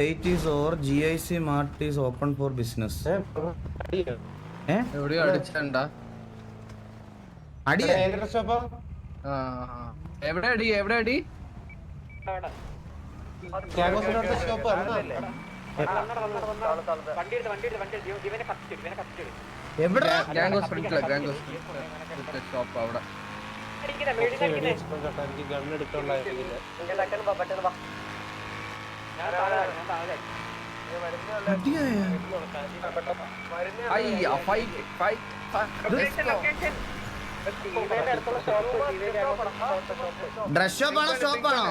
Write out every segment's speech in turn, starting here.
Gate is over. GIC Mart is open for business. എവിടെയോ അടിച്ചണ്ടാ അടി എവിടെ അടി എവിടെ അടി എവിടെ ഗാംഗോസ് ഫ്രണ്ടിലെ ഗാംഗോസ് ഷോപ്പ് അവിടെ ഡ്രസ് ഷോപ്പ് ആണോ ഷോപ്പ് ആണോ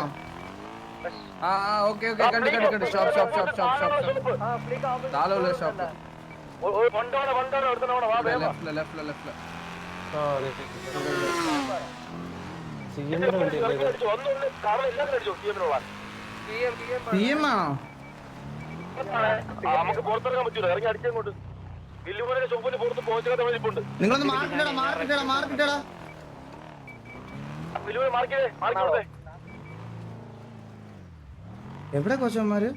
ഓക്കെ ഓക്കെ കണ്ടു കണ്ടു കണ്ടു shop shop shop shop shop താലുള്ള ഷോപ്പ് ലെഫ്റ്റില് ലെഫ്റ്റില് ലെഫ്റ്റില് ടീമാണോ നിങ്ങളൊന്ന് മാർക്കിട്ടടാ മാർക്കിട്ടടാ മാർക്കിട്ടടാ എവിടെ കോച്ചന്മാര്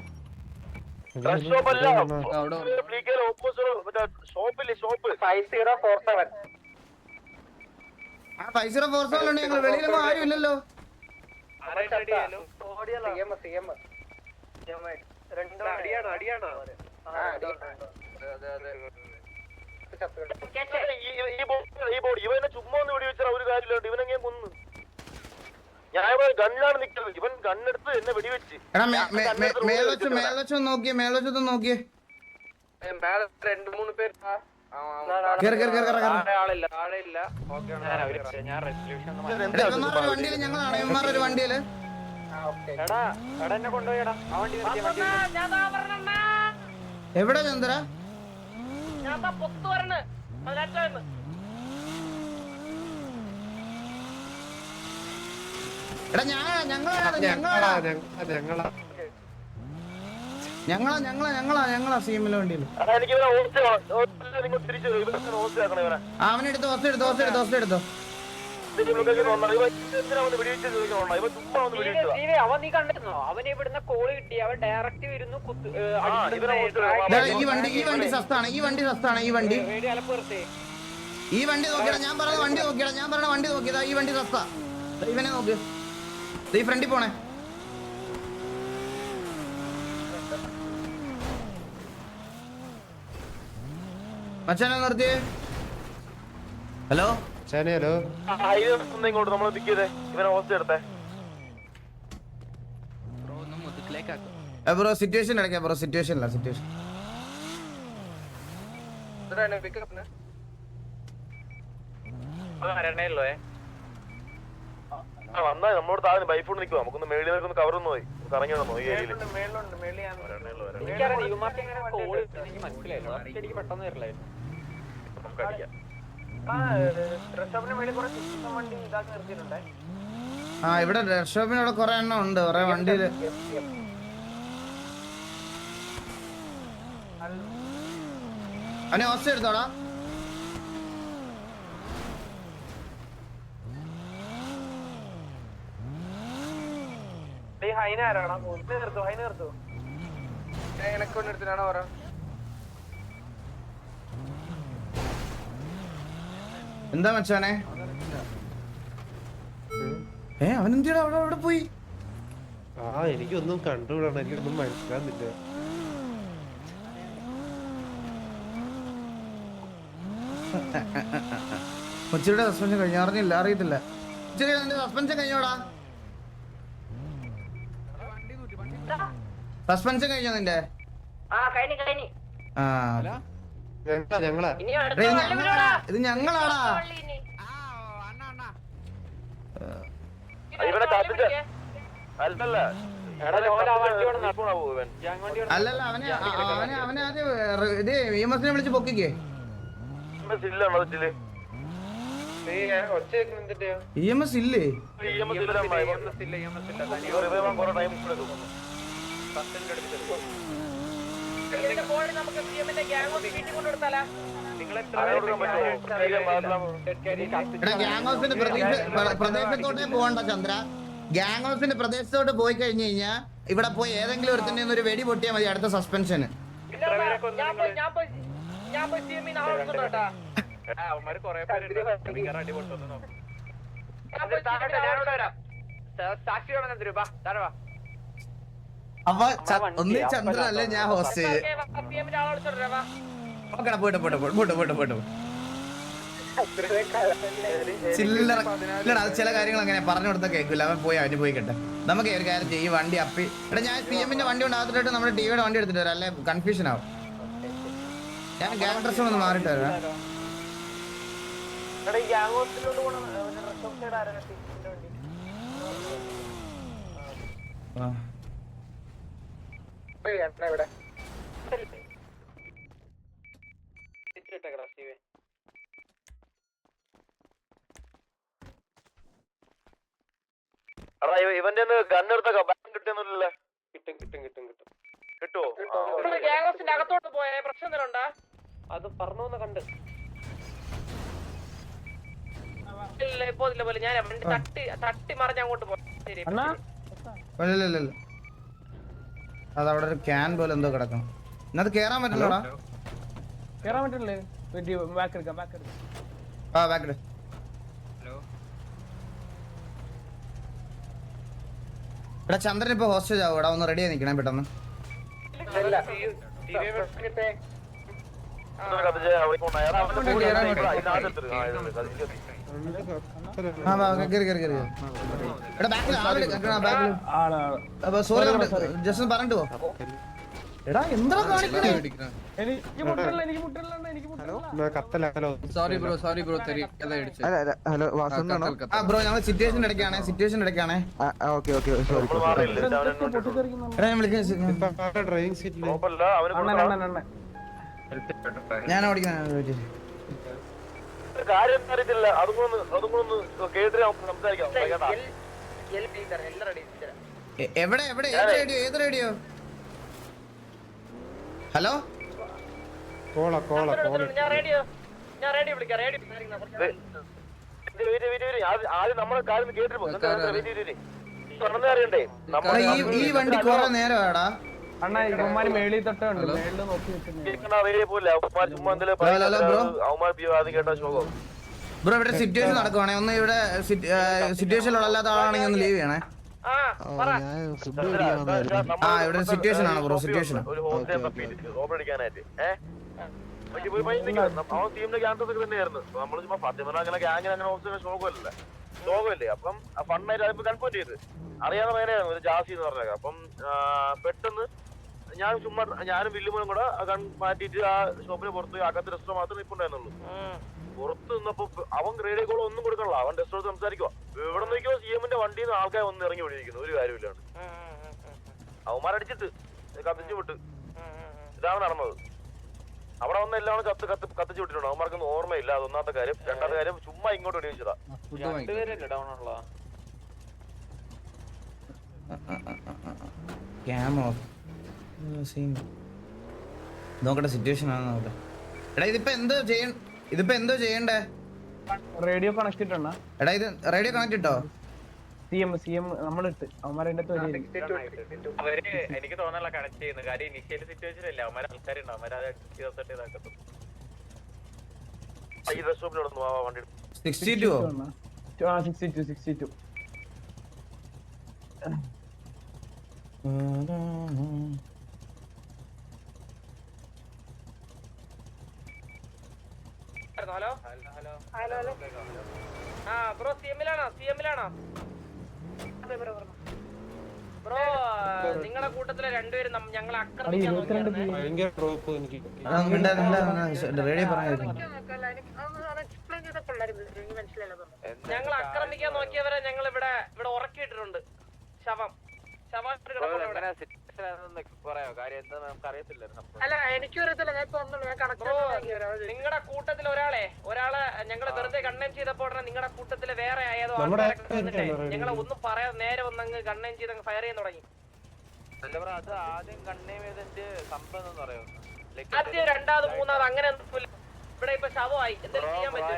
ആ 5047 ഉണ്ട് ഞങ്ങൾ വെളിയിലൊന്നും ആരും ഇല്ലല്ലോ ഇവനെ ചുമ്മാ ഒന്ന് വെടി വെച്ചാൽ ഒരു കാര്യമില്ല ഇവനെങ്ങനെ കൊന്നു ഞാൻ ഗണ്ണാണ് നിൽക്കുന്നത് ഇവൻ ഗണ്ണെടുത്ത് എന്നെ വെടിവെച്ച് മേളവെച്ച് നോക്കിയേ മേളവെച്ചൊന്ന് നോക്കിയേ വണ്ടിയില് ഞങ്ങളാണ് ഇവന്മാരുടെ ഒരു വണ്ടിയില് എവിടെ ചന്ദ്ര എടാ ഞങ്ങളാ സീമിലെ വണ്ടിയില് അവനെടുത്ത് എടുത്തോ അവൻ നീ കണ്ടിരുന്നോ അവന് ഇവിടുന്ന് കോള് കിട്ടി അവൻ ഡയറക്റ്റ് വരുന്നു ഈ വണ്ടി സസ്താണ് ഈ വണ്ടി നോക്കിയടാ ഞാൻ പറഞ്ഞ വണ്ടി നോക്കിയതാ ഈ വണ്ടി സസ്ത ഇവനെ നോക്ക് ഈ ഫ്രണ്ടിൽ പോണേ മച്ചാനെ നിർത്തിയേ ഹലോ ഇങ്ങോട്ട് നമ്മൾ നിൽക്കിയതേ ഇവനെ ഹോസ്റ്റ് എടുത്തേ ബ്രോ സിറ്റുവേഷൻ അടയ്ക്കാം ബ്രോ സിറ്റുവേഷൻ വന്നാ നമ്മളോട് താഴെ ബൈഫോൺ നിൽക്കുക നമുക്കൊന്ന് മേളിൽ ഒന്ന് കവർ ഒന്ന് പോയി കറങ്ങി വന്നോ ഈ ഏരിയയിൽ നമുക്ക് അടിക്കാം ആ ഇവിടെ ഡ്രസ് ഷോപ്പിന് അവിടെ കൊറേ എണ്ണം ഉണ്ട് കൊറേ വണ്ടിയില് അവനെ ഹോസ്റ്റ് എടുത്തോടാ എനക്കൊന്നെടുത്തിട്ടാണോ പറ എന്താ മച്ചാനെ അവനെന്തിയാ അവിടെ പോയി എനിക്കൊന്നും കണ്ടുവിടണം എനിക്കൊന്നും മനസ്സിലാകുന്നില്ല കൊച്ചിയുടെ സസ്പെൻഷൻ കഴിഞ്ഞു അറിഞ്ഞില്ല അറിയത്തില്ല സസ്പെൻഷൻ കഴിഞ്ഞോടാ സസ്പെൻഷൻ കഴിഞ്ഞോ നിന്റെ ഇത് ഞങ്ങളാടാ അല്ലല്ല അവനെ ആദ്യം ഇത് EMS വിളിച്ച് പൊക്കിക്കേ EMS ഇല്ലേ ഗ്യാങ് ഹൗസിന്റെ പ്രദേശത്തോട്ട് പോയി കഴിഞ്ഞു കഴിഞ്ഞാൽ ഇവിടെ പോയി ഏതെങ്കിലും ഒരുത്തിന്റെ ഒരു വെടി പൊട്ടിയാൽ മതി അടുത്ത സസ്പെൻഷന്. ഞാൻ പോയി ടീമിന് ആളെടുത്തോട്ടാ. അവന്മാര് കൊറേ പേരുണ്ട് അടി പൊട്ടുന്നു നോക്കാം. അപ്പൊ ഒന്നീ ചന്ദ്രൻ അല്ലേ ഞാൻ ഹോസ്റ്റ് ചെയ്ത്. ഓക്കെ പോയിട്ട് ചില്ലറ ഇല്ലടാ, അത് ചില കാര്യങ്ങൾ അങ്ങനെ പറഞ്ഞു കൊടുത്താൽ കേൾക്കില്ല. അവൻ പോയി അവന് പോയി കേട്ടെ. നമുക്ക് ഒരു കാര്യം ചെയ്യും, ഈ വണ്ടി അപ്പി എടാ ഞാൻ PM-ന്റെ വണ്ടി ഉണ്ടാകത്തിട്ട് നമ്മുടെ ടിവിയുടെ വണ്ടി എടുത്തിട്ട് വരാം, അല്ലെ കൺഫ്യൂഷൻ ആവും. ഞാൻ ഗ്യാങ് ഡ്രസ് ഒന്ന് മാറിയിട്ട് വരാം. ഇവന്റെ ഗണ്ണെടുത്ത കിട്ടുന്നില്ലല്ലേ? കിട്ടുമോ? അകത്തോട്ട് പോയ പ്രശ്നം എന്തെങ്കിലുണ്ടാ? അത് പറഞ്ഞു കണ്ട് ഇപ്പൊ പോലെ ഞാൻ വണ്ടി തട്ടി മറിഞ്ഞ് അങ്ങോട്ട് പോയി. അതവിടെ ഒരു ക്യാൻ പോലെ എന്തോ കിടക്കണം. ഇന്നത് കേറാൻ പറ്റില്ലടാ. ആ ബാക്ക് എടാ ചന്ദ്രൻ ഇപ്പൊ ഹോസ്റ്റേജ് ആവും. എടാ ഒന്ന് റെഡി ആയി നിൽക്കണേ പെട്ടെന്ന്. സോറി ജസ്റ്റ് പറഞ്ഞിട്ട് പോ. എടാ എന്താ കാണിക്കണേ? ബ്രോ ഞങ്ങൾ സിറ്റുവേഷൻ ഇടയ്ക്കാണ്. ഞാൻ ഓടിക്കാൻ കാര്യം അറിയത്തില്ല. അതുകൊണ്ടൊന്ന് കേട്ട് സംസാരിക്കാം. എവിടെ ഏത് റേഡിയോ? ഹലോ ആദ്യം നമ്മളെ കാര്യം കേട്ടിട്ട് അറിയണ്ടേ? ഈ വണ്ടി കുറെ നേരമാടാ. ബ്രോ ഇവിടെ സിറ്റുവേഷൻ നടക്കുവാണേ. ഒന്ന് ഇവിടെ സിറ്റുവേഷനിലുള്ള അല്ലാത്ത ആളാണെങ്കിൽ ഒന്ന് ലീവ് ചെയ്യണേ. ഇവിടെ സിറ്റുവേഷൻ ആണ് ബ്രോ. സിറ്റുവേഷൻ ശോകമല്ലേ? അപ്പം ഫണ്ണായിട്ട് അതിപ്പോ കൺഫേം ചെയ്ത് അറിയാവുന്ന പേരായിരുന്നു ഒരു ജാസി എന്ന് പറഞ്ഞേക്കാം. അപ്പം പെട്ടെന്ന് ഞാനും വില്ലുമോനും കൂടെ മാറ്റിയിട്ട് ആ ഷോപ്പിന് പുറത്ത് അകത്ത് റെസ്റ്റോറന്റ് മാത്രമേ ഇപ്പൊ ഉണ്ടായിരുന്നുള്ളൂ. പുറത്ത് നിന്നപ്പോ അവൻ റേഡിയോ കോൾ ഒന്നും കൊടുക്കണല്ലോ. അവൻ റെസ്റ്റോറന്റ് സംസാരിക്കുക. ഇവിടെ നോക്കിയോ CM-ന്റെ വണ്ടിയിൽ നിന്ന് ആൾക്കാർ വന്ന് ഇറങ്ങി വിളിയിരിക്കുന്നു. ഒരു കാര്യമില്ലാണ്. അവന്മാരടിച്ചിട്ട് കത്തിച്ചു വിട്ട്. ഇതാണ് നടന്നത്. അവിടെ വന്ന എല്ലാം കത്തിച്ചു വിട്ടിട്ടുണ്ട്. അവന്മാർക്കൊന്നും ഓർമ്മയില്ല. അതൊന്നാമത്തെ കാര്യം. രണ്ടാമത്തെ കാര്യം ചുമ്മാ ഇങ്ങോട്ട് വെടിവെച്ചതാ. നോക്കട്ടെ സിറ്റുവേഷൻ ആണ് നോക്കട്ടെ. എടാ ഇതിപ്പോ എന്തോ ചെയ്യണ്ടേ? റേഡിയോ കണക്ട് ഇട്ടാ? എടാ ഇത് റേഡിയോ കണക്ട് ഇട്ടോ? CM നമ്മളിട്ട് അവന്മാരെ എനിക്ക് തോന്നാനുള്ള കണക്ട് ചെയ്യുന്നു. കാര്യം ഇനിഷ്യൽ സിറ്റുവേഷൻ അല്ല. അവന്മാരെ ആൾക്കാരുണ്ട്. അവന്മാരെ ഇതാക്കത്തും. 62 ഹലോ ബ്രോ CM-ലാണോ? ബ്രോ നിങ്ങളെ കൂട്ടത്തിലെ രണ്ടുപേരും ഞങ്ങളെ ആക്രമിക്കാൻ നോക്കിയവരെ ഞങ്ങൾ ഇവിടെ ഉറക്കിയിട്ടിട്ടുണ്ട്. അല്ല എനിക്കറിയത്തില്ല. നിങ്ങളുടെ കൂട്ടത്തിൽ ഒരാളെ ഞങ്ങള് വെറുതെ കണ്ണേം ചെയ്തപ്പോ നിങ്ങളുടെ കൂട്ടത്തില് വേറെ ആയതോ ഞങ്ങളെ ഒന്നും പറയാതെ നേരെ വന്നങ്ങ് കണ്ണേം ചെയ്ത് ഫയർ ചെയ്യാൻ തുടങ്ങി. ആദ്യം രണ്ടാമത് മൂന്നാമത് അങ്ങനെ ഇവിടെ ഇപ്പൊ ശവമായി എന്തെങ്കിലും ചെയ്യാൻ പറ്റും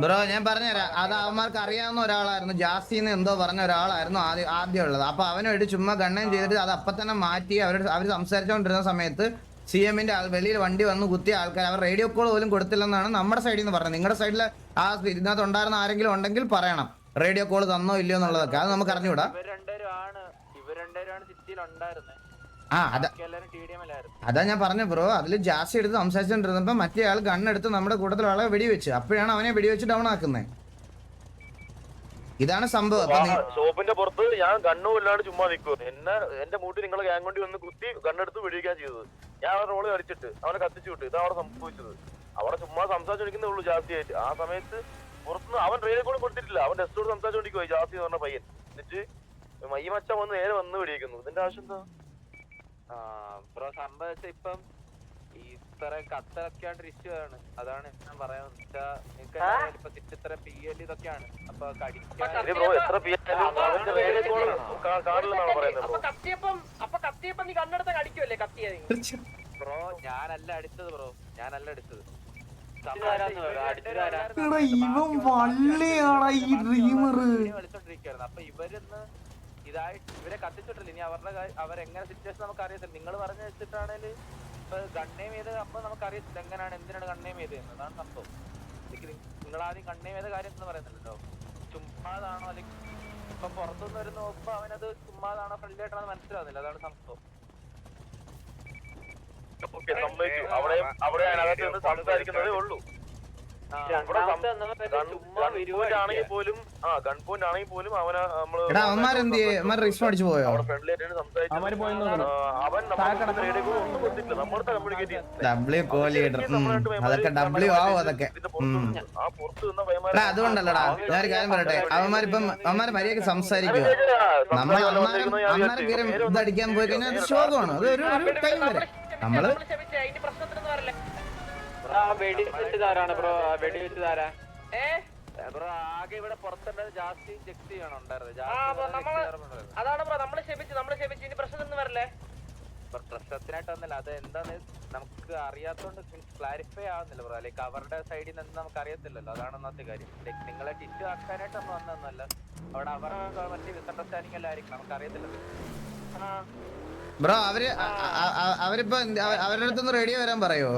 ബ്രോ ഞാൻ പറഞ്ഞുതരാം, അത് അവന്മാർക്ക് അറിയാവുന്ന ഒരാളായിരുന്നു, ജാസിന്ന് എന്തോ പറഞ്ഞ ഒരാളായിരുന്നു ആദ്യം ഉള്ളത്. അപ്പൊ അവനോട് ചുമ്മാ ഗണ്ണയും ചെയ്തിട്ട് അത് അപ്പൊ തന്നെ മാറ്റി. അവർ സംസാരിച്ചുകൊണ്ടിരുന്ന സമയത്ത് CM-ന്റെ വെളിയിൽ വണ്ടി വന്ന് കുത്തിയ ആൾക്കാർ അവർ റേഡിയോ കോൾ പോലും കൊടുത്തില്ലെന്നാണ് നമ്മുടെ സൈഡിൽ നിന്ന് പറഞ്ഞത്. നിങ്ങളുടെ സൈഡിൽ ആ ഇതിനകത്ത് ഉണ്ടായിരുന്ന ആരെങ്കിലും ഉണ്ടെങ്കിൽ പറയണം, റേഡിയോ കോൾ തന്നോ ഇല്ലയോ എന്നുള്ളതൊക്കെ. അത് നമുക്ക് അറിഞ്ഞുകൂടാ. ആ അതാ ഞാൻ പറഞ്ഞു ബ്രോ, അതിൽ ജാസ്തി എടുത്ത് സംസാരിച്ചോണ്ടിരുന്നപ്പോ മറ്റേ ആൾ ഗണ്ണെടുത്ത് നമ്മുടെ കൂട്ടത്തിലുള്ള ആളെ വെടിവെച്ച്. അപ്പോഴാണ് അവനെ വെടിവെച്ച് ഡൗൺ ആക്കുന്നത്. ഇതാണ് സംഭവം. ഷോപ്പിന്റെ പുറത്ത് ഞാൻ ഗണ്ണും ഇല്ലാണ്ട് ചുമ്മാ നിൽക്കും. എന്റെ മൂട്ടി നിങ്ങളെ ഗ്യാങ് കൊണ്ട് വന്ന് കുത്തി ഗണ്ണെടുത്ത് വെടിവെക്കാൻ ചെയ്തത്. ഞാൻ അവരുടെ റോള് കളിച്ചിട്ട് അവനെ കത്തിച്ചു വിട്ടു. ഇതാണ് അവിടെ സംഭവിച്ചത്. അവിടെ ചുമ്മാ സംസാരിച്ചോണ്ടിരിക്കുന്നേ ഉള്ളൂ ജാസ്തിയായിട്ട്. ആ സമയത്ത് പുറത്തുനിന്ന് അവൻ റേഡിയോ കോൾ കൊടുത്തിട്ടില്ല, അവൻ ഡെസ്റ്റോട് സംസാരിച്ചോണ്ടിരിക്കുവോ ജാസ്തി എന്ന് പറഞ്ഞ പയ്യൻ. എന്നിട്ട് മൈ മച്ച വന്ന് നേരെ വന്ന് വെടിവെക്കുന്നു. ഇതിന്റെ ആവശ്യം എന്താ? ബ്രോ സംഭവിച്ച ഇപ്പം ഇത്ര കത്തൊക്കെയാണ് ഇഷ്യൂ ആണ്. അതാണ് ഞാൻ പറയാൻ ഇപ്പൊ ഇത്ര PL ഇതൊക്കെയാണ്. അപ്പൊ കത്തിയപ്പം നീ കണ്ണെടുത്ത കടിക്കുമല്ലേ കത്തിയത്? ബ്രോ ഞാനല്ല അടിച്ചത്, ബ്രോ ഞാനല്ല അടിച്ചത്. കളിച്ചോണ്ടിരിക്കായിരുന്നു. അപ്പൊ ഇവരെ കത്തിച്ചിട്ടില്ല. ഇനി അവരെങ്ങനെ സിറ്റുവേഷൻ നമുക്ക് അറിയത്തില്ല. നിങ്ങൾ പറഞ്ഞു വെച്ചിട്ടാണെങ്കിൽ ഇപ്പൊ ഗണ്ണേം ചെയ്ത് അപ്പൊ നമുക്ക് അറിയത്തില്ല എങ്ങനെയാണ് എന്തിനാണ് ഗണ്ണേം ചെയ്ത് എന്നതാണ് സംഭവം. നിങ്ങൾ ആദ്യം ഗണ്ണേം ചെയ്ത കാര്യം എന്ന് പറയുന്നില്ലല്ലോ, ചുമ്മാതാണോ അല്ലെങ്കിൽ ഇപ്പൊ പുറത്തുനിന്ന് ഒരു നോക്കുമ്പോ അവനത് ചുമ്മാതാണോ ഫ്രണ്ട്ലി ആയിട്ടാണ് മനസ്സിലാവുന്നില്ല. അതാണ് സംഭവം. അവിടെ അതിനകത്ത് സംസാരിക്കുന്നതേ ഉള്ളൂ. ആണെങ്കിൽ പോലും ഗൺ പോയിന്റ് ആണെങ്കിൽ പോലും അവനെ നമ്മള് റീസ്പോൺ അടിച്ചു പോയോ? ഫ്രണ്ട്ലി ആയിട്ടാണ് സംസാരിച്ചത്. അവൻ ഒന്നും കൊടുത്തിട്ടില്ല. നമ്മുടെ കമ്മ്യൂണിക്കേറ്റ് അതൊക്കെ W ആവും അതൊക്കെ. ആ പുറത്ത് നിന്ന പയ്യന്മാരെ അതുകൊണ്ടല്ലടാ ഞാനൊരു കാര്യം പറയട്ടെ, അവന്മാര് മര്യാദക്ക് സംസാരിക്കുക. നമ്മൾ അമ്മാരെ ഇതടിക്കാൻ പോയി കഴിഞ്ഞാൽ അത് ശോകമാണ്. അത് ഒരു ടൈം വരെ നമ്മള് ആകെ ഇവിടെ പുറത്തുണ്ടായത് ജാസ്തി ചെക്ക് ചെയ്യണുണ്ടായിരുന്നു. അതാണ് ബ്രോ നമ്മള് ക്ഷമിച്ച് ഇനി പ്രശ്നമൊന്നും വരല്ലേ. പ്രശ്നത്തിനായിട്ട് വന്നില്ല. അത് എന്താന്ന് നമുക്ക് അറിയാത്തോണ്ട് ക്ലാരിഫൈ ആവുന്നില്ല ബ്രോ. ലൈക്ക് അവരുടെ സൈഡിൽ നിന്ന് നമുക്ക് അറിയത്തില്ലല്ലോ. അതാണ് ഒന്നാമത്തെ കാര്യം. ലൈക്ക് നിങ്ങളെ ടിഷ്യൂ ആക്കാനായിട്ട് നമ്മൾ വന്നതല്ല. അവിടെ അവർക്ക് മറ്റേ മിസ്അണ്ടർസ്റ്റാൻഡിങ് എല്ലാം ആയിരിക്കും, നമുക്ക് അറിയത്തില്ലല്ലോ. ബ്രോ അവരിപ്പോ അവരുടെ അടുത്തൊന്ന് റേഡിയോ വരാൻ പറയോ?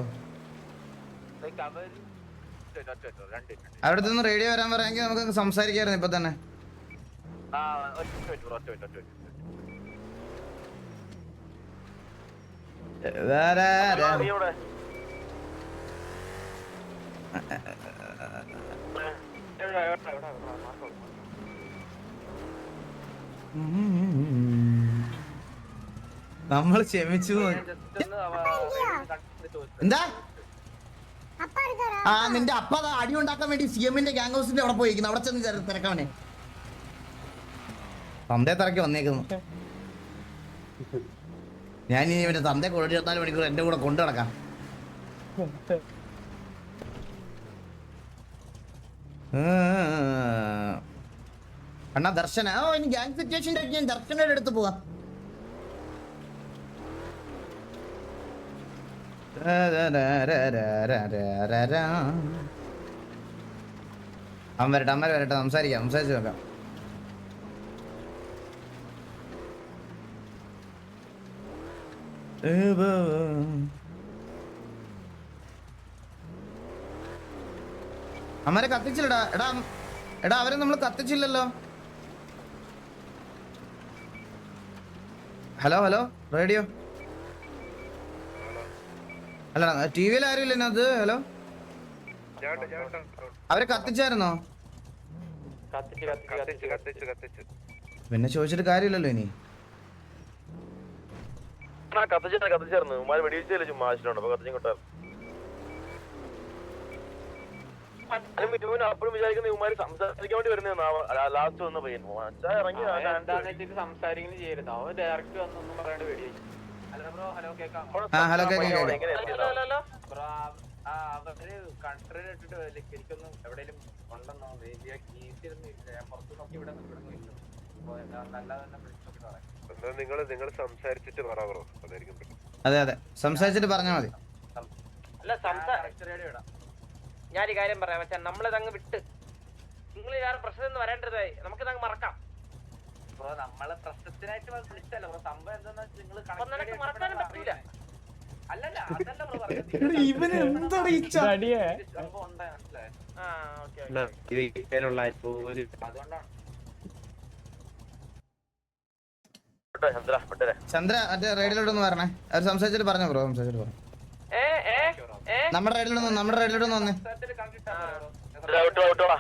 അവിടെ നിന്ന് റേഡിയോ വരാൻ പറയാമെങ്കിൽ നമുക്ക് സംസാരിക്കായിരുന്നു ഇപ്പൊ തന്നെ. നമ്മൾ ക്ഷമിച്ചു. എന്താ നിന്റെ അപ്പ അടി ഉണ്ടാക്കാൻ വേണ്ടി CM-ന്റെ ഗ്യാങ് ഹൗസിന്റെ അവിടെ പോയിരിക്കുന്നു. അവിടെ ചെന്ന് തിരക്കവനെ തന്തയെ തിരക്കി വന്നേക്കുന്നു. ഞാൻ ഇനി ഇവന്റെ തന്തയെ 24 മണിക്കൂർ എന്റെ കൂടെ കൊണ്ടു നടക്കാം. അണ്ണാ ദർശന ഇനി ഗ്യാങ് സിറ്റുവേഷൻ ഞാൻ ദർശനയുടെ അടുത്ത് പോവാം. അമ്മ വരട്ടെ സംസാരിച്ചു നോക്കാം. അമ്മരെ കത്തിച്ചില്ലടാ. എടാ അവരെ നമ്മൾ കത്തിച്ചില്ലല്ലോ. ഹലോ റേഡിയോ അല്ല TV-യിൽ ആരും ഇല്ല അത്. ഹലോ അവരെ കത്തിച്ചായിരുന്നോ? പിന്നെ ചോദിച്ചിട്ട് കാര്യമില്ലല്ലോ. ഇനി കത്തിച്ചായിരുന്നു. ഉമ്മാര് വെടിവെച്ചല്ലേ ചുമ്മാ ആവശ്യമുണ്ട്. അപ്പൊ കത്തിച്ചും കിട്ടാറ്. അപ്പോഴും വിചാരിക്കുന്ന ഉമ്മാര് സംസാരിക്കാൻ വേണ്ടി വരുന്ന ലാസ്റ്റ് വന്ന പയ്യൻ ഇറങ്ങി സംസാരിക്കുന്നു ചെയ്യുന്നു. അവൻ ഡയറക്റ്റ് വന്നൊന്നും പറയാണ്ട് വെടിവെച്ചു. ഹലോ കേക്കാം. അവര് കൺട്രി ഇട്ടിട്ട് എനിക്കൊന്നും എവിടെയും ഉണ്ടെന്നോ ഞാൻ പുറത്ത് നോക്കി ഇവിടെ നിങ്ങൾ സംസാരിച്ചിട്ട് പറ ബ്രോ. അതെ സംസാരിച്ചിട്ട് പറഞ്ഞാൽ മതി. അല്ല ഞാനൊരു കാര്യം പറയാം വെച്ചാൽ നമ്മളിത് അങ്ങ് വിട്ട് നിങ്ങൾ വേറെ പ്രശ്നം വരേണ്ടതായി നമുക്കിതങ്ങ് മറക്കാം. ബ്രോ നമ്മളെ പ്രശ്നത്തിനായിട്ട് വിളിച്ചല്ലോ ബ്രോ. സംഭവം എന്താന്ന് വെച്ചാൽ നിങ്ങൾ അപ്പൊ നിനക്ക് മറക്കാനും പറ്റൂല. അല്ലല്ല അതല്ല ബ്രോ പറഞ്ഞത്. ഇവന് എന്താണ് ഈ സംഭവം ഉണ്ടായി മനസ്സിലായോ? ആ ഓക്കെ അതുകൊണ്ടാണ് ചന്ദ്ര പെട്ടേ ചന്ദ്ര മറ്റേ റൈഡിലോട്ടൊന്ന് പറഞ്ഞേ. അവർ സംസാരിച്ചിട്ട് പറഞ്ഞോ ബ്രോ, സംസാരിച്ചിട്ട് പറഞ്ഞു. നമ്മുടെ റൈഡിലോട്ടൊന്ന് വന്നേ. വിട്ടോടാ.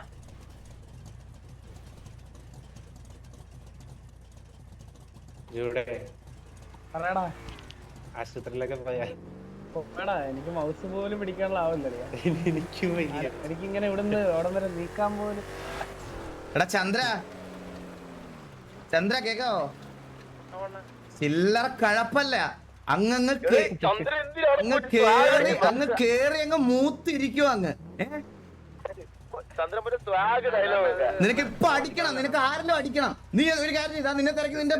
ഇവിടെ ആശുപത്രിയിലൊക്കെ പോയാ എനിക്ക് മൗസ് പോലും പിടിക്കാനുള്ള ആവില്ലല്ലോ. എനിക്ക് വയ്യ. എനിക്കിങ്ങനെ ഇവിടുന്ന് ഓടം വരെ നീക്കാൻ പോലും. എടാ ചന്ദ്ര കേക്കാവോ? ചില്ലറ കഴപ്പല്ല, അങ്ങ് കേറി അങ്ങ് മൂത്തിരിക്കുവോ അങ്ങ്. ചന്ദ്രൻ സ്വാഗ് ഡയലോഗ്. നിനക്ക് ഇപ്പൊ അടിക്കണം, നിനക്ക് ആരെല്ലാം അടിക്കണം. നീ ഒരു കാര്യം ചെയ്താ, നിന്നെ തിരക്കി നിന്റെ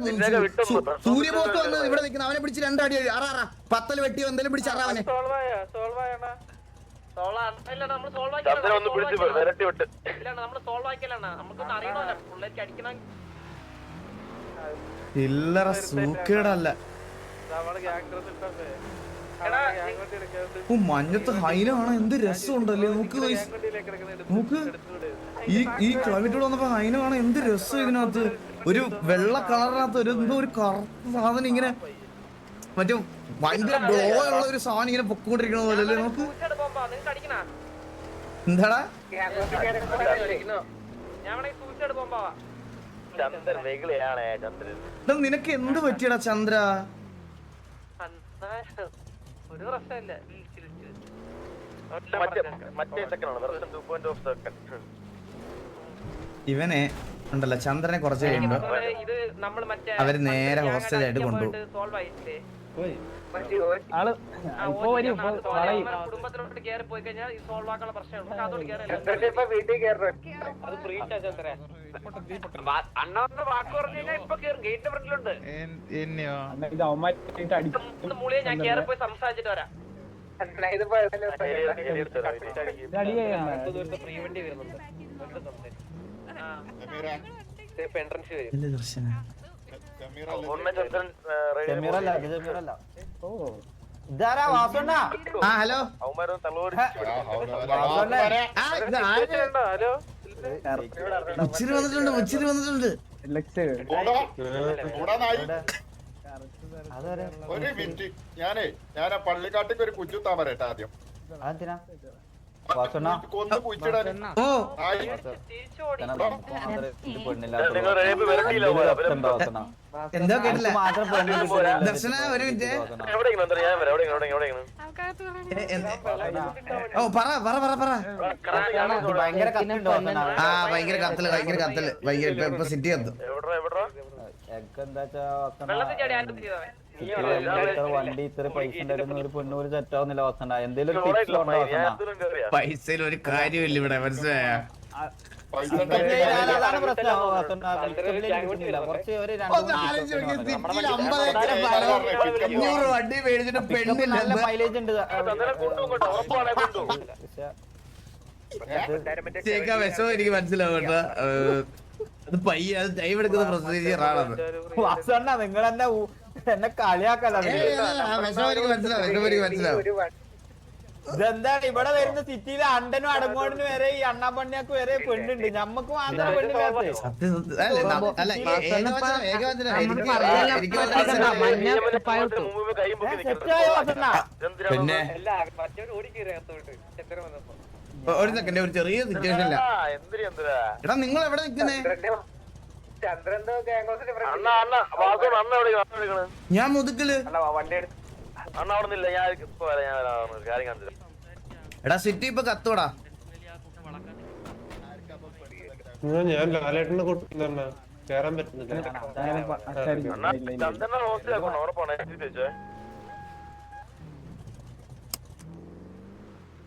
സൂര്യബോസ് വന്ന് ഇവിടെ നിൽക്കുന്ന അവനെ പിടിച്ച് 2 അടി അറാ 10 വെട്ടിയോ എന്തെങ്കിലും പിടിച്ച് അറാവനെ. ചന്ദ്രൻ ഒന്ന് പിടിച്ച് വിരട്ടി വിട്ട്. ചില്ലറ സൂക്കേടല്ല. മഞ്ഞത്ത് ഹൈനാണ്, എന്ത് രസമുണ്ടല്ലേ. നോക്ക് ഈ ക്ലൈമറ്റോട് വന്നപ്പോ ഹൈനാണ്, എന്ത് രസം. ഇതിനകത്ത് ഒരു വെള്ള കളറിനകത്ത് എന്തോ ഒരു കറുത്ത സാധനം ഇങ്ങനെ മറ്റേ ഭയങ്കര ഗ്ലോ ഉള്ള ഒരു സാധനം ഇങ്ങനെ പൊക്കോണ്ടിരിക്കണ പോലെ അല്ലേ. നോക്ക് എന്താടാ ചന്ദ്രൻ വെകിളിയാണേ ചന്ദ്രൻ. നിനക്ക് എന്ത് പറ്റിയടാ ചന്ദ്ര? ഒരു പ്രശ്നമില്ല. മറ്റേ സെക്കൻഡാണ് വെർഷൻ 2.0 സെക്കൻഡ്. ഇവനെ ഉണ്ടല്ലോ ചന്ദ്രനെ കുറച്ച് കഴിയുമ്പോ ഇത് നമ്മൾ മറ്റേ അവര് നേരെ ഹോസ്റ്റലായിട്ട് കൊണ്ടുപോകും. സോൾവ് ആയില്ലേ? ആള് ഇപ്പൊ വരും, ഇപ്പൊ വളയും. കുടുംബത്തിലോട്ട് കേറി പോയി കഴിഞ്ഞാൽ ഈ സോൾവ് ആക്കാനുള്ള പ്രശ്നമുള്ളൂ. അതോട് കേറില്ല. അത് ബ്രീച്ചാ ചന്ദ്ര. അണ്ണ വന്ന് വാക്ക് പറഞ്ഞു കഴിഞ്ഞാൽ ഇപ്പൊ കേറും. ഗേറ്റ് ഫ്രണ്ടിലുണ്ട്. ഇത് അവന്മാരായിട്ട് അടിക്കും. മൂളിയെ ഞാൻ കേറി പോയി സംസാരിച്ചിട്ട് വരാം. പ്രീവണ്ടി വരുന്നുണ്ട്. എൻട്രൻസ് വരും. ആ ഹലോ അവന്മാരൊന്ന് തള്ളോടി മുച്ചിരി വന്നിട്ടുണ്ട്. ഒരു മിനിറ്റ്, ഞാനാ പള്ളിക്കാട്ടിക്ക് ഒരു കുഞ്ചുത്താൻ പറയട്ടെ ആദ്യം. കൊന്ന് കുഴിച്ചിടാൻ ഓ നിങ്ങൾ റേപ്പ് വരട്ടിയില്ല. എന്തോ കേട്ടില്ല ദർശന, ഒരു മിനിറ്റ്. എവിടെയെങ്കിലും എന്താ ഞാൻ വരാം. എവിടെയെങ്കിലും ഓ പറ. ഭയങ്കര കത്തുണ്ടോ? ആ ഭയങ്കര കത്തല് ഇപ്പൊ സിറ്റി കത്തും. വണ്ടി ഇത്ര പൈസ ഉണ്ടായിരുന്നു, ഒരു പെണ്ണൂര് സെറ്റാവുന്നില്ല. വസണ്ട എന്തേലും ഒരു ടിപ്സ് ഉണ്ടോ? പൈസയിൽ ഒരു കാര്യമില്ല ഇവിടെ, മനസ്സിലായ? അതാണ് പ്രശ്നം. വസണ്ട കുറച്ച് ഒരു 500 വണ്ടി മേടിച്ചിട്ട് പെണ്ണില്ല. നല്ല മൈലേജ് ഉണ്ട്. വിഷമം എനിക്ക് മനസ്സിലാവും കേട്ടോ. അത് പയ്യ, അത് ടൈം എടുക്കുന്ന പ്രൊസീജിയർ ആണത്. വസണ്ട നിങ്ങൾ എന്നെ കളിയാക്കല്ല. വിഷമം എനിക്ക് മനസ്സിലാവും. ഇതെന്താണ് ഇവിടെ വരുന്ന സിറ്റിയിലെ അണ്ടനും അടങ്ങോടിനും വരെ ഈ അണ്ണാപ്പണ്ണിയാക്ക് വരെ പെണ്ണുണ്ട്, ഞമ്മക്ക് മാത്രം പെണ്ണില്ലാത്ത. പിന്നെ ഒരു സെക്കൻഡ്, ഒരു ചെറിയ സിറ്റുവേഷൻ ഇല്ല. എടാ നിങ്ങൾ എവിടെ നിൽക്കുന്നേ? ഞാൻ മുതുക്കല്. അണ്ണ അവിടെ നിന്നില്ല. ഞാൻ ഇപ്പൊ വരാം. ഞാൻ കാര്യം കാണിച്ചു. എടാ സിറ്റി ഇപ്പൊ കത്തോടാ. ഞാൻ ലാലേട്ടനെ കൊണ്ടുവന്ന കേറാൻ പറ്റുന്നില്ല. ചന്ദ്രനെ ഹോസ്റ്റലാക്കണം. അവിടെ പോണേ.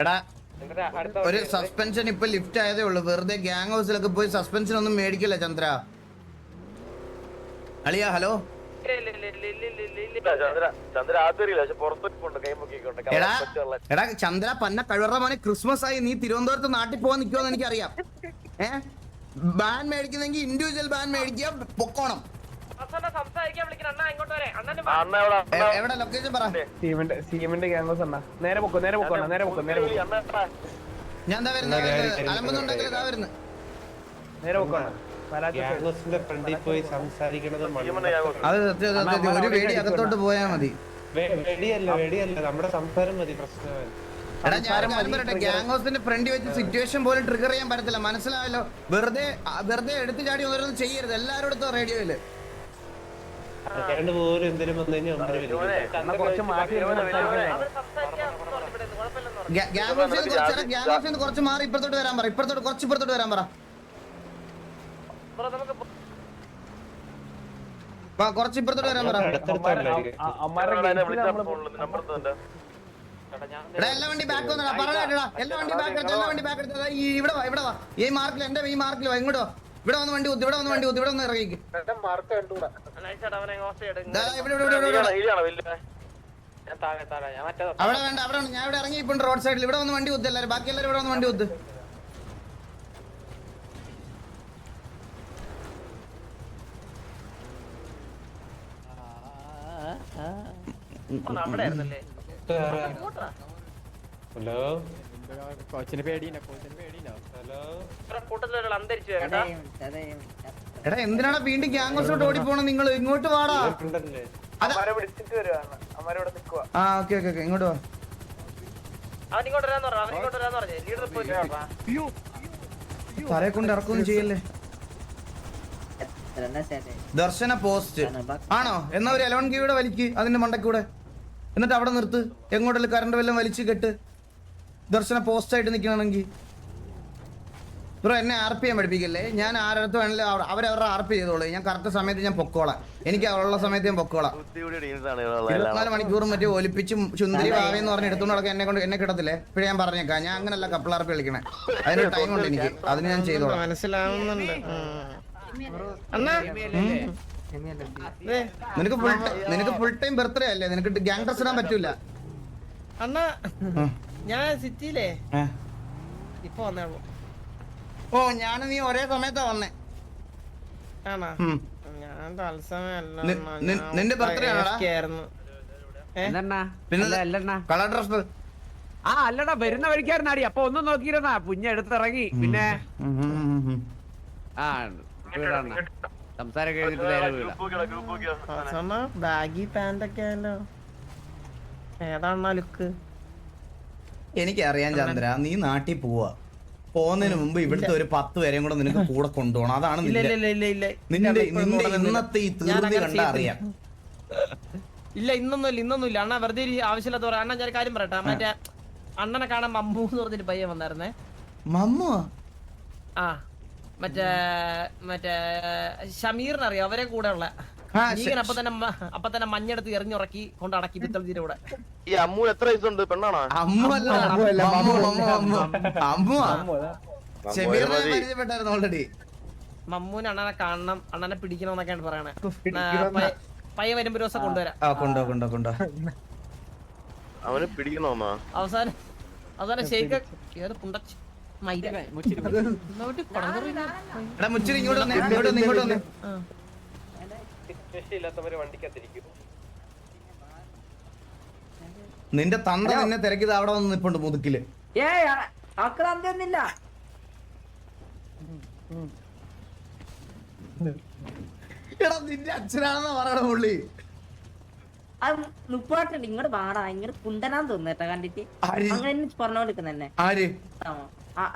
എടാ ഒരു സസ്പെൻഷൻ ഇപ്പൊ ലിഫ്റ്റ് ആയതേ ഉള്ളൂ. വെറുതെ ഗ്യാങ് ഹൗസിലൊക്കെ പോയി സസ്പെൻഷൻ ഒന്നും മേടിക്കില്ല ചന്ദ്ര. അളിയാ ഹലോ. ചന്ദ്ര ആദ്യം പക്ഷെ പുറത്തൊക്കെ കൈ മുക്കിക്കൊണ്ട് എടാ ചന്ദ്ര പന്ന കഴിവറ മോനെ ക്രിസ്മസ് ആയി നീ തിരുവനന്തപുരത്ത് നാട്ടിൽ പോകാൻ നിൽക്കുമെന്ന് എനിക്കറിയാം. ബാൻ മേടിക്കുന്നെങ്കിൽ ഇൻഡിവിജ്വൽ ബാൻ മേടിക്കുക, പൊക്കോണം. എവിടെ ലൊക്കേഷൻ പറ. സീമെന്റ് ക്യാമ്പസ് അണ്ണാ. നേരെ പൊക്കോ ഞാൻ എന്താ വരുന്നത്, അലമ്പുന്നുണ്ടെങ്കിൽ ഇതാ വരുന്നത്. നേരെ പൊക്കോ. ഗ്യാങ്സിന്റെ ഫ്രണ്ടിൽ പോയി സംസാരിക്കണത് അത് സത്യം ഒരു വേടി അകത്തോട്ട് പോയാ മതി. വെടിയല്ല നമ്മുടെ സംസാരം മതി. പ്രശ്നമാണ്. എടാ ഞാൻ കാര്യം പറയട്ടെ, ഗ്യാങ് ഹൗസിന്റെ ഫ്രണ്ട് വെച്ച് സിറ്റുവേഷൻ പോലും ട്രിഗർ ചെയ്യാൻ പറ്റത്തില്ല, മനസ്സിലായല്ലോ. വെറുതെ എടുത്തു ചാടി ഓരോന്നും ചെയ്യരുത്. എല്ലാവരും എടുത്തോ റേഡിയോയില്. പോലും എന്തെങ്കിലും വന്നു കഴിഞ്ഞാൽ കുറച്ച് മാറ്റി ഗ്യാങ് ഹൗസിൽ കുറച്ച് മാറി ഇപ്പുറത്തോട്ട് വരാൻ പറ. കുറച്ച് ഇപ്പുറത്തോട്ട് വരാൻ പറ. കുറച്ച് ഇപ്പുറത്തോട്ട് വരാൻ പറ. എടാ എല്ലാ വണ്ടി ബാക്ക് വന്നടാ, പറഞ്ഞാ എല്ലാ വണ്ടി ബാക്ക് എടുത്തതാ. ഇവിടെ വാ ഈ മാർക്കിൽ, എന്റെ ഈ മാർക്കിൽ വാ, ഇങ്ങോട്ടോ. ഇവിടെ വന്ന് വണ്ടി കുത്തി, ഇവിടെ വന്ന് ഇറങ്ങിക്ക്. അവിടെ വേണ്ട, ഞാൻ ഇവിടെ ഇറങ്ങി ഇപ്പൊ റോഡ് സൈഡിൽ. ഇവിടെ വന്ന് വണ്ടി കുത്തി എല്ലാരും, ബാക്കി എല്ലാരും ഇവിടെ വന്ന് വണ്ടി കുത്ത്. ഹലോ കോച്ചിന് പേടിയില്ല. ഹലോ എടാ എന്തിനാണ് വീണ്ടും ഗ്യാങ് ഹൗസിലോട്ട് ഓടി പോണം നിങ്ങൾ? ഇങ്ങോട്ട് വാടാ. ആ ഓക്കെ ഇങ്ങോട്ട് വാ. തലയെ കൊണ്ട് ഇറക്കൊന്നും ചെയ്യല്ലേ. ദർശന പോസ്റ്റ് ആണോ? എന്നാ ഒരു 11 കീയുടെ വലിക്ക് അതിന്റെ മണ്ടക്കൂടെ, എന്നിട്ട് അവിടെ നിർത്ത്. എങ്ങോട്ടല്ലേ കറണ്ട് വല്ലതും വലിച്ചു കെട്ട്. ദർശന പോസ്റ്റ് ആയിട്ട് നിൽക്കണമെങ്കിൽ ബ്രോ എന്നെ RP ചെയ്യാൻ പഠിപ്പിക്കല്ലേ. ഞാൻ ആരടുത്ത് വേണമല്ലോ അവരവരുടെ RP ചെയ്തോളൂ. ഞാൻ കറക്റ്റ് സമയത്ത് ഞാൻ പൊക്കോളാം. എനിക്ക് ഉള്ള സമയത്ത് ഞാൻ പൊക്കോളാം. 24 മണിക്കൂറും മറ്റേ ഒലിപ്പിച്ചും ചുന്ദരി ഭാവയെന്ന് പറഞ്ഞ് എടുത്തോണ്ട് നടക്കാൻ എന്നെ കിട്ടത്തില്ലേ. ഇപ്പോഴും ഞാൻ പറഞ്ഞേക്കാം, ഞാൻ അങ്ങനല്ല കപ്പിൾ RP കളിക്കണേ. അതിനൊരു ടൈം ഉണ്ട് എനിക്ക്, അതിന് ഞാൻ ചെയ്തോളാം. മനസ്സിലാവുന്നുണ്ട്. നിനക്ക് ഫുൾ ടൈം ബർത്ത്ഡേ അല്ലേ? നിനക്ക് ഗ്യാങ് ഡ്രസ് ഇടാൻ പറ്റൂല. അണ്ണാ ഞാൻ സിറ്റിയിലേ ഇപ്പൊ വന്നേ ഉള്ളൂ. ഓ ഞാനും നീ ഒരേ സമയത്താ വന്നേ. ആണോ? ഞാൻ തത്സമയല്ല, നിന്റെ ബർത്ത്ഡേ ആണോ? അല്ലണ്ണ കളർ ഡ്രസ്. ആ അല്ലടാ, വരുന്ന വഴിക്കാരനാടി. അപ്പൊ ഒന്നും നോക്കിയിരുന്നാ പുഞ്ഞ എടുത്തിറങ്ങി. പിന്നെ ആ സംസാരം കഴിഞ്ഞിട്ട് നേരെ വീടാ. ബാഗി പാന്റ് ഒക്കെ ആയല്ലോ. ഏതാണ ലുക്ക്? എനിക്കറിയാം ചന്ദ്ര, നീ നാട്ടിൽ പോവാ. പോകുന്നതിന് മുമ്പ് ഇവിടുത്തെ ഒരു 10 പേരെയും കൂടെ നിനക്ക് കൂടെ കൊണ്ടുപോകണം. അതാണ് നിന്റെ ഇന്നത്തെ ഈ തീർന്നി കണ്ടാ അറിയാം. ഇല്ല ഇന്നൊന്നുമില്ല അണ്ണാ, വെറുതെ ആവശ്യമില്ലാത്ത പറയാം. അണ്ണാ ഞാൻ കാര്യം പറയട്ടെ, മറ്റേ അണ്ണനെ കാണാൻ മമ്മൂ എന്ന് പറഞ്ഞൊരു പയ്യൻ വന്നായിരുന്നേ. മമ്മു? ആ മറ്റേ ഷമീറിന് അറിയാം, അവരെ കൂടെ ഉള്ള. അപ്പൊ തന്നെ മഞ്ഞെടുത്ത് എറിഞ്ഞുറക്കി കൊണ്ട് അടക്കി പിത്തളത്തിന്റെ കൂടെ. ഈ അമ്മു എത്ര വയസ്സുണ്ട്? പെണ്ണാണോ? ഓൾറെഡി മമ്മൂന് അണ്ണനെ കാണണം, അണ്ണനെ പിടിക്കണം എന്നൊക്കെയാണ് പറയണേ. പയ്യ വരുമ്പോ ഒരു ദിവസം കൊണ്ടുവരാം. അവനെ പിടിക്കണോ? അവസാനം ഷെയ്ക്ക് ഏത് പുണ്ടച്ച് നിന്റെ തന്ത നിന്നെ തിരക്കിയത് അവിടെ വന്ന് നിപ്പുണ്ട് മുതുക്കില്. എടാ നിന്റെ അച്ഛനാണെന്ന് പറയണ പുള്ളി. നുപ്പാട്ടുണ്ട് ഇങ്ങോട്ട് വാടാ, ഇങ്ങോട്ട് കുണ്ടനാന്ന് തോന്നുന്നു കണ്ടിട്ട്. അങ്ങനെ പറഞ്ഞോണ്ടിരിക്കുന്നെ ആര്?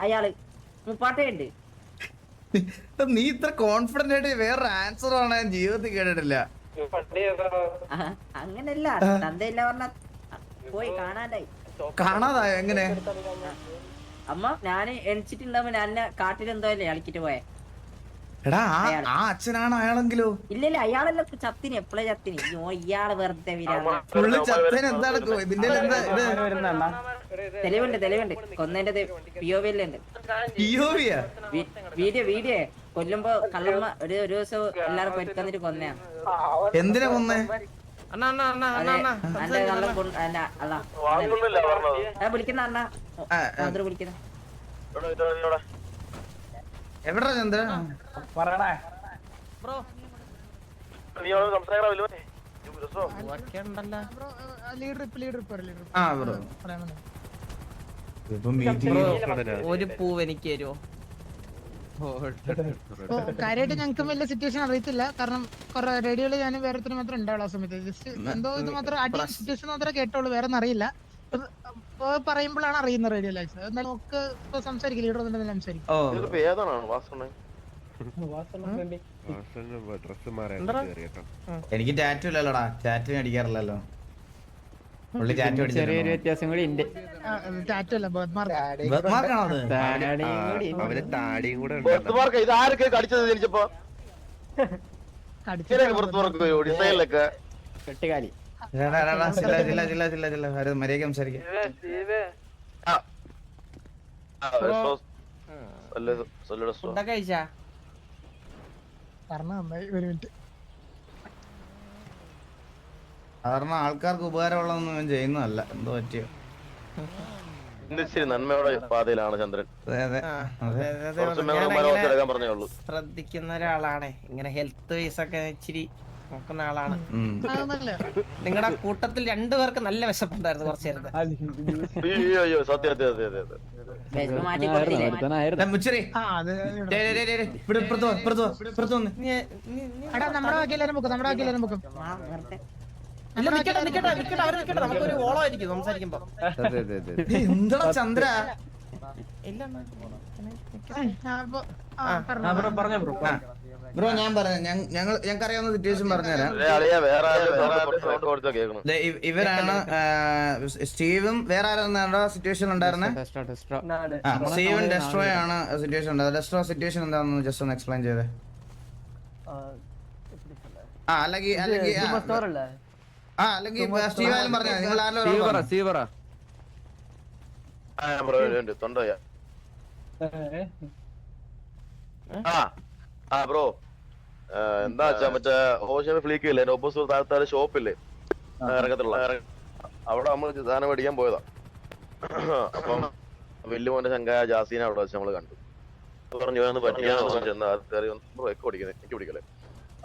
അയാള് മുപ്പാട്ടയുണ്ട്. നീ ഇത്ര കോൺഫിഡന്റ് ആയിട്ട് വേറൊരു ആൻസർ ആണ് ഞാൻ ജീവിതത്തിൽ കേട്ടിട്ടില്ല. അങ്ങനല്ല, തന്തയില്ല പറഞ്ഞ പോയി കാണാതായോ? എങ്ങനെ? അമ്മ ഞാന് എണിച്ചിട്ടുണ്ടാവുമ്പോ ഞാൻ കാട്ടിലെന്തോല്ലേ കളിച്ചിട്ട് പോയെ. എടാ ആ അച്ഛനാണ് അയാളെങ്കിലോ? ഇല്ല അയാളെല്ലാം ചത്തിന്, എപ്പോഴേ ചത്തിന്. ഇയാള് വെറുതെ ഫുള്ള് ചത്തേന്. എന്താണ് ഇതിന്റെ തെളിവുണ്ട് കൊന്നതിന്റെ POV ഉണ്ട്. വീഡിയോ കൊല്ലുമ്പോ കള്ളമ്മ ഒരു ദിവസം എല്ലാരും പെരുത്തന്നിട്ട് കൊന്നയാണ്. എന്തിനാ കൊന്നേ? അണ്ണ അണ്ണ അണ്ണ അണ്ണ അണ്ണ അന്റെ കള്ളം അല്ല വാങ്ങുന്നില്ല പറഞ്ഞത്. ഞാൻ വിളിക്കുന്ന അണ്ണ മാതൃ വിളിക്കുന്ന എവിടാ ചന്ദ്ര? പറയണേ ബ്രോ നീ അവിടെ സംസാരിക്കണ വല്ലുവനെ ഒക്കെ ഉണ്ടല്ലോ. ആ ബ്രോ ഇപ്പൊ മീറ്റിംഗ് ഒരു പൂവ് എനിക്ക് തരുമോ? കാര്യമായിട്ട് ഞങ്ങൾക്ക് വലിയ സിറ്റുവേഷൻ അറിയത്തില്ല. കാരണം കുറെ റേഡിയോയിൽ ഞാൻ വേറെ മാത്രം ഉണ്ടാവുള്ളൂ ആ സമയത്ത്. ജസ്റ്റ് എന്തോ ഇത് മാത്രം അടി സിറ്റുവേഷൻ മാത്രമേ കേട്ടോളൂ, വേറെ ഒന്നും അറിയില്ല. പറയുമ്പോഴാണ് അറിയുന്നത് റേഡിയോ ലൈഫ്. എന്നാലും നമുക്ക് ഇപ്പൊ സംസാരിക്കും, ലീഡർ ഒന്നും സംസാരിക്കും. ഓ ഏതാണ് വാസണ? എനിക്ക് ടാറ്റു ഇല്ലല്ലോടാ, ടാറ്റു അടിക്കാറില്ലല്ലോ. പുള്ളി ടാറ്റു ചെറിയൊരു വ്യത്യാസം കൂടി ഉണ്ട്. ടാറ്റു അല്ല, ബർമാർക്ക്. ബർമാർക്കാണോ അത്? അവന് താടിയും കൂടെ പുറത്തുമാർക്ക് ഇത് ആരൊക്കെ കടിച്ചത് ജനിച്ചപ്പോ? പുറത്തുമാർക്ക് ഡിസൈനിലൊക്കെ കെട്ടുകാലി മര്യാദ സംസാരിക്കാം. ഫുഡൊക്കെ കഴിച്ചാ? പറഞ്ഞ നന്നായി. ഒരു മിനിറ്റ്. സാധാരണ ആൾക്കാർക്ക് ഉപകാരമുള്ളതൊന്നും ഞാൻ ചെയ്യുന്നതല്ല. എന്തോ പറ്റിയോ? ഇച്ചിരി നന്മയുടെ പാതയിലാണ് ചന്ദ്രൻ. അതെ അതെ അതെ. പറഞ്ഞേ ഉള്ളൂ. ശ്രദ്ധിക്കുന്ന ഒരാളാണ്. ഇങ്ങനെ ഹെൽത്ത് വൈസ് ഒക്കെ ഇച്ചിരി നോക്കുന്ന ആളാണ്. അതൊന്നല്ല. നിങ്ങളുടെ കൂട്ടത്തിൽ രണ്ടുപേർക്ക് നല്ല വിശപ്പുണ്ടായിരുന്നു കുറച്ചു നേരത്തെ. അയ്യോ സത്യം അതെ അതെ അതെ അതെ. മാറ്റി കൊടുത്തില്ലേ? മുച്ചറി ആ അത് ഇവിടെ ഇപ്പുറത്ത് വന്ന്. എടാ നമ്മുടെ ബാക്കി എല്ലാവരും ബുക്കും, നമ്മുടെ ബാക്കി എല്ലാവരും ബുക്കും. ഇല്ല, നിക്കട്ടെ നിക്കട്ടെ നിക്കട്ടെ, അവര് നിക്കട്ടെ. നമുക്കൊരു ഓളമായിരിക്കും സംസാരിക്കുമ്പോ. എന്താ ചന്ദ്ര? ഇല്ല ബ്രോ ഞാൻ പറഞ്ഞു, ഞങ്ങൾക്ക് അറിയാവുന്ന സിറ്റുവേഷൻ പറഞ്ഞുതരാം. ഇവരാണ് സ്റ്റീവും വേറെ ആരാ സിറ്റുവേഷൻ ഉണ്ടായിരുന്നെ? സ്റ്റീവൻ ഡെസ്ട്രോയ് ആണ് സിറ്റുവേഷൻ ഉണ്ടായത്. ഡെസ്ട്രോ സിറ്റുവേഷൻ എന്താണെന്ന് ജസ്റ്റ് ഒന്ന് എക്സ്പ്ലെയിൻ ചെയ്തേ. അല്ലെങ്കിൽ സ്റ്റീവ് ആയാലും പറഞ്ഞ നിങ്ങൾ തൊണ്ടയാ. ബ്രോ എന്താ വെച്ചാ മറ്റേ ഓഷൻ ഫ്ലീക്ക് ഇല്ലേ, ഓപ്പോസിറ്റ് താഴത്തെ ഷോപ്പില്ലേ ഇറങ്ങത്തുള്ള, അവിടെ നമ്മൾ സാധനം മേടിക്കാൻ പോയതാ. അപ്പം വെല്ലുമോന്റെ ശങ്കായ ജാസീനെ അവിടെ വെച്ച് നമ്മള് കണ്ടു. പറഞ്ഞു പറ്റിയാന്ന് ചെന്ന് ബ്രോ ഓടിക്കുന്നത് എനിക്ക് പിടിക്കല്ലേ.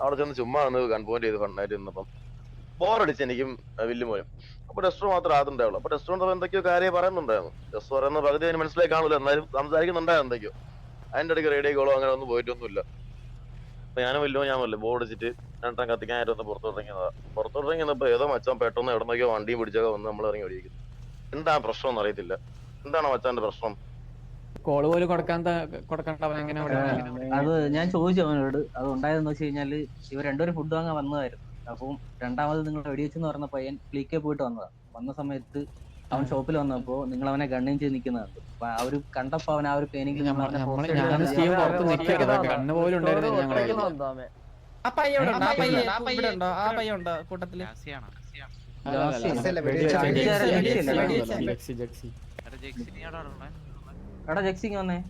അവിടെ ചെന്ന് ചുമ്മാ ഒന്ന് കൺപോയിന്റ് ചെയ്ത് ഫണ്ണായിട്ട് നിന്നപ്പം ബോറടിച്ച് എനിക്കും വില്ലുമോനും. അപ്പൊ ഡെസ്റ്റോ മാത്രം ആദ്യമുണ്ടാവുള്ളൂ. അപ്പൊ ഡെസ്റ്റോണ്ട് എന്തൊക്കെയോ കാര്യം പറയുന്നുണ്ടായിരുന്നു. ഡെസ്റ്റോ പറയുന്ന പകുതി അതിന് മനസ്സിലായി കാണൂല, എന്നാലും സംസാരിക്കുന്നുണ്ടായിരുന്നു എന്തൊക്കെയോ. അതിന്റെ ഇടയ്ക്ക് റേഡിയോ കോളോ അങ്ങനെ ഒന്നും പോയിട്ടൊന്നുമില്ല. അപ്പൊ ഞാനും വല്ലോ ഞാൻ വല്ല ബോർഡ് വെച്ചിട്ട് രണ്ടാം കത്തിക്കാനായിട്ട് ഒന്ന് പുറത്തോട്ടിറങ്ങിയതാ. പുറത്തോട്ടിറങ്ങിയപ്പോ ഏതോ മച്ചാൻ പെട്ടെന്ന് എവിടെ നിന്നൊക്കെയോ വണ്ടിയും പിടിച്ചൊക്കെ വന്ന് നമ്മൾ ഇറങ്ങി ഓടിയിരിക്കുന്നു. എന്താ പ്രശ്നം എന്ന് അറിയത്തില്ല. എന്താണ് മച്ചാന്റെ പ്രശ്നം? കോള് പോലും കൊടുക്കണ്ടവൻ എങ്ങനെ? അത് ഞാൻ ചോദിച്ചു അവനോട്. അത് ഉണ്ടായതെന്ന് വെച്ച് കഴിഞ്ഞാല് ഇവർ രണ്ടുപേരും ഫുഡ് വാങ്ങാൻ വന്നതായിരുന്നു. അപ്പം രണ്ടാമത് നിങ്ങൾ വെടിവെച്ചെന്ന് പറഞ്ഞ പയ്യൻ ഫ്ലീക്കേ പോയിട്ട് വന്നതാ. വന്ന സമയത്ത് അവൻ ഷോപ്പിൽ വന്നപ്പോ നിങ്ങൾ അവനെ ഗണ്ണിങ് ചെയ്ത് നിൽക്കുന്നുണ്ട്. അപ്പൊ ആ ഒരു കണ്ടപ്പോ അവൻ ആ ഒരു പെയിനിങ് കണ്ണ് പോലും ഉണ്ടായിരുന്നു. ആ പയ്യുണ്ടോ? ആ പയ്യുണ്ടോ കൂട്ടത്തില്? എടാ ജെക്സിങ് വന്നേ.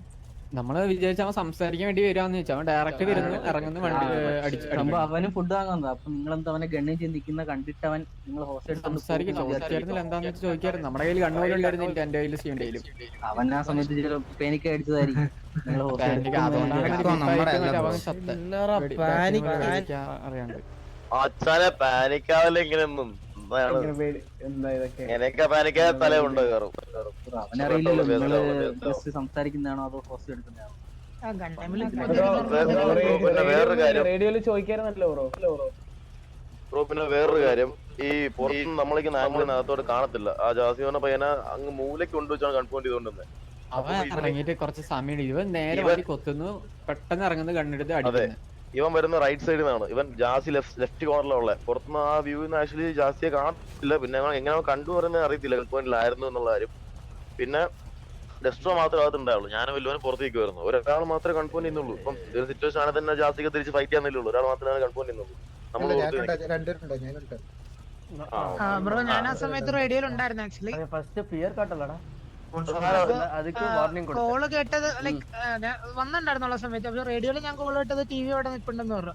നമ്മള് വിചാരിച്ച അവൻ സംസാരിക്കാൻ വേണ്ടി വരുവാന്ന് വെച്ചാൽ അവൻ ഡയറക്റ്റ് വരുന്നു ഇറങ്ങുന്നു വണ്ടി അടിച്ചു. അവന് ഫുഡ് വാങ്ങാൻ വന്നതാ. അപ്പൊ നിങ്ങളെന്താ അവനെ ഗണ്ണിങ് ചെയ്ത് നിൽക്കുന്ന കണ്ടിട്ട് അവൻ നിങ്ങൾ സംസാരിക്കും ചോദിച്ചായിരുന്നില്ല എന്താന്ന് വെച്ച് ചോദിക്കായിരുന്നു. നമ്മുടെ കയ്യിൽ കണ്ണുപോലും ഉണ്ടായിരുന്നില്ല. എന്റെ കയ്യിൽ സ്റ്റീവിന്റെ കയ്യിലും. അവൻ ആ സമയത്ത് പേനിക്ക് അടിച്ചതായിരിക്കും. അറിയാണ്ട് അച്ഛനെ പാനിക്കാവല്ലേ ഇങ്ങനെയൊന്നും. എനക്ക് പാനിക്കാതെ തല കൊണ്ട് കയറും. അവനറിയില്ലല്ലോ നിങ്ങള് ജസ്റ്റ് സംസാരിക്കുന്നതാണോ അതോ ഹോസ്റ്റ് എടുക്കുന്നതാണോ. പിന്നെ വേറൊരു കാര്യം റേഡിയോയില് ചോദിക്കായിരുന്നല്ലോ ബ്രോ. പിന്നെ വേറൊരു കാര്യം, ഈ പുറത്തുനിന്ന് നമ്മളിങ്ങനെ ആംബുലൻസിനകത്തോട് കാണത്തില്ല. ആ ജാസി പറഞ്ഞ പയ്യനെ അങ്ങ് മൂലയ്ക്ക് കൊണ്ടുവച്ചാണ് കൺഫേം ചെയ്തുകൊണ്ടിരുന്നത്. അവൻ ഇറങ്ങിയിട്ട് കുറച്ച് സമയം ഇവൻ നേരെ വണ്ടി കൊത്തുന്നു, പെട്ടെന്ന് ഇറങ്ങുന്നത് കണ്ണെടുത്ത് അടിക്കുന്നു. ഇവൻ വരുന്ന റൈറ്റ് സൈഡിൽ നിന്നാണ്. ഇവൻ ജാസി ലെഫ്റ്റ് കോർണറിലുള്ള. പുറത്തുനിന്ന് ആ വ്യൂന്ന് ആക്ച്വലി ജാസിയെ കാണത്തില്ല. പിന്നെ എങ്ങനെ കണ്ടു പറയുന്നത് അറിയത്തില്ല കൺപോയിന്റിലായിരുന്നു എന്നുള്ള കാര്യം. പിന്നെ ഡെസ്ട്രോ മാത്രമേ അകത്തുണ്ടാവുള്ളൂ. ഞാനും വല്ലുവനും പുറത്തേക്ക് വരുന്നു. ഒരാൾ മാത്രമേ കൺപോയിന്റ് ചെയ്യുന്നുള്ളൂ. ഇപ്പം ഒരു സിറ്റുവേഷൻ ആണെങ്കിൽ തന്നെ ജാസിക്ക് തിരിച്ച് ഫൈറ്റ് ചെയ്യാന്നില്ലുള്ളൂ. ഒരാൾ മാത്രമേ കൺപോയിന്റ് ചെയ്യുന്നുള്ളൂ. ബ്രോ ഞാൻ ആ സമയത്ത് റേഡിയോയിൽ ഉണ്ടായിരുന്നു ആക്ച്വലി. First fear കാട്ടല്ലടാ. அதுக்கு வார்னிங் கொடுத்தேன் കോള് കേട്ടത് ലൈക്ക് ഞാൻ വന്നിട്ടുണ്ടായിരുന്നുള്ള സമയത്ത് പക്ഷെ റേഡിയോയിൽ ഞാൻ കോൾ കേട്ടത് ടി വി അവിടെ നിൽപ്പുണ്ടെന്ന് പറഞ്ഞു.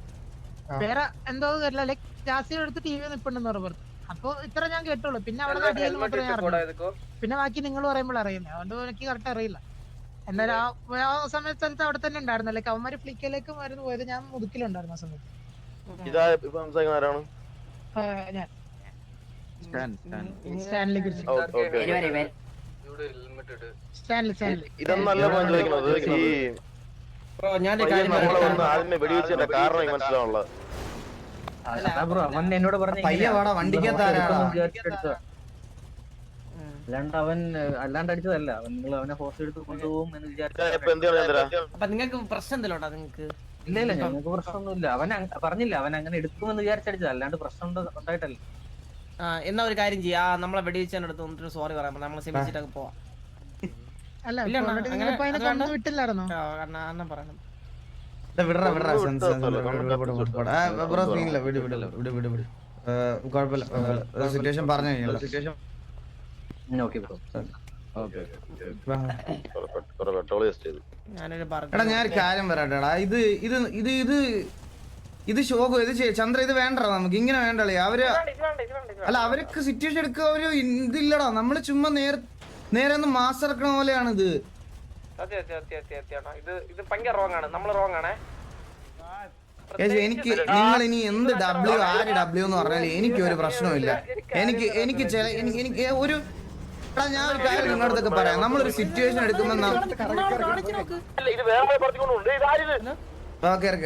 വേറെ എന്തോ കേട്ടില്ല, ലൈക്ക് ജാസി എടുത്ത് ടി വി നിൽപ്പുണ്ടെന്ന് പറഞ്ഞു. അപ്പൊ ഇത്ര ഞാൻ കേട്ടുള്ളൂ. പിന്നെ അവിടെ അടിയെന്ന് മാത്രമേ ഞാൻ അറിഞ്ഞു. പിന്നെ ബാക്കി നിങ്ങൾ പറയുമ്പോൾ അറിയുന്നത്, അതുകൊണ്ട് എനിക്ക് കറക്റ്റ് അറിയില്ല. എന്നാലും ആ സമയത്ത് സ്ഥലത്ത് അവിടെ തന്നെ ഉണ്ടായിരുന്നു. ലൈക്ക് അവന്മാര് ഫ്ലിക്കയിലേക്ക് മരുന്ന് പോയത് ഞാൻ മുതുക്കിലുണ്ടായിരുന്നു ആ സമയത്ത്. ഇതാ ഇപ്പൊ സംസാരിക്കുന്ന ആരാണ്? ഞാൻ സ്റ്റാൻലി കുറിച്ച് സ്റ്റാൻലി ഇതൊന്നല്ല ഞാൻ ചോദിക്കുന്നത്. ഈ ബ്രോ ഞാൻ നമ്മളെ വന്ന് ആദ്യമേ വെടിവെച്ചതിന്റെ കാരണം എനിക്ക് മനസ്സിലാവുള്ളത്. ബ്രോ അവൻ എന്നോട് പറഞ്ഞു പയ്യെ വാടാ, വണ്ടിക്കകത്താരാടാ? അല്ലാണ്ട് അടിച്ചതല്ല, നിങ്ങൾ അവനെ ഫോഴ്സ് എടുത്ത് കൊണ്ടുപോകും എന്ന് ഇപ്പൊ എന്ത് ചെയ്യണം ചന്ദ്ര? അപ്പൊ നിങ്ങൾക്ക് പ്രശ്നം എന്തെങ്കിലും ഉണ്ടോ നിങ്ങൾക്ക്? ഇല്ല ഞങ്ങൾക്ക് പ്രശ്നമൊന്നുമില്ല. അവൻ പറഞ്ഞില്ല, അവൻ അങ്ങനെ എടുക്കുമെന്ന് വിചാരിച്ചടിച്ചത്, അല്ലാണ്ട് പ്രശ്നം ഉണ്ടായിട്ടല്ല. എന്നാ ഒരു കാര്യം ചെയ്യാ, നമ്മളെ വെടിവെച്ചതിന്റെ അടുത്ത് വന്നിട്ട് സോറി പറയാം, നമ്മളെ ക്ഷമിച്ചിട്ടൊക്കെ പോവാം. അല്ല ഇല്ല, already അങ്ങനെ നിങ്ങളിപ്പോ അതിനെ കൊണ്ടു വിട്ടില്ലായിരുന്നോ? അണ്ണൻ പറയണം. വിടറാ ബ്രോ, സീനില്ല, വിട് കുഴപ്പമില്ല. സിറ്റുവേഷൻ പറഞ്ഞു കഴിഞ്ഞല്ലോ. Okay bro. പെട്രോൾ വേസ്റ്റ് ചെയ്തു. ഞാനൊരു എടാ ഞാനൊരു കാര്യം പറയട്ടെടാ, ഇത് ശോകം, ഇത് ചന്ദ്ര, ഇത് വേണ്ടടാ, നമുക്ക് ഇങ്ങനെ വേണ്ടല്ലേ. അല്ല അവരൊക്കെ സിറ്റുവേഷൻ എടുക്കുക, ഒരു ഇതില്ലടാ. നമ്മള് ചുമ്മാ നേരെ ഒന്ന് മാസ് ഇറക്കണ പോലെയാണ് ഇത്. ഇത് ഭയങ്കര റോങ് ആണ്, നമ്മള് റോങ് ആണേ. എനിക്ക് നിങ്ങൾ ഇനി എന്ത് ആര് ഡബ്ല്യു എന്ന് പറഞ്ഞാലും എനിക്ക് ഒരു പ്രശ്നവുമില്ല. എനിക്ക് ഒരു ഞാൻ ഒരു കാര്യം നിങ്ങളുടെ അടുത്തൊക്കെ പറയാം. നമ്മളൊരു സിറ്റുവേഷൻ എടുക്കുമ്പോ ഇത് വേറെ പറഞ്ഞുകൊണ്ടുണ്ട്. ഇതാരിത്? കേറി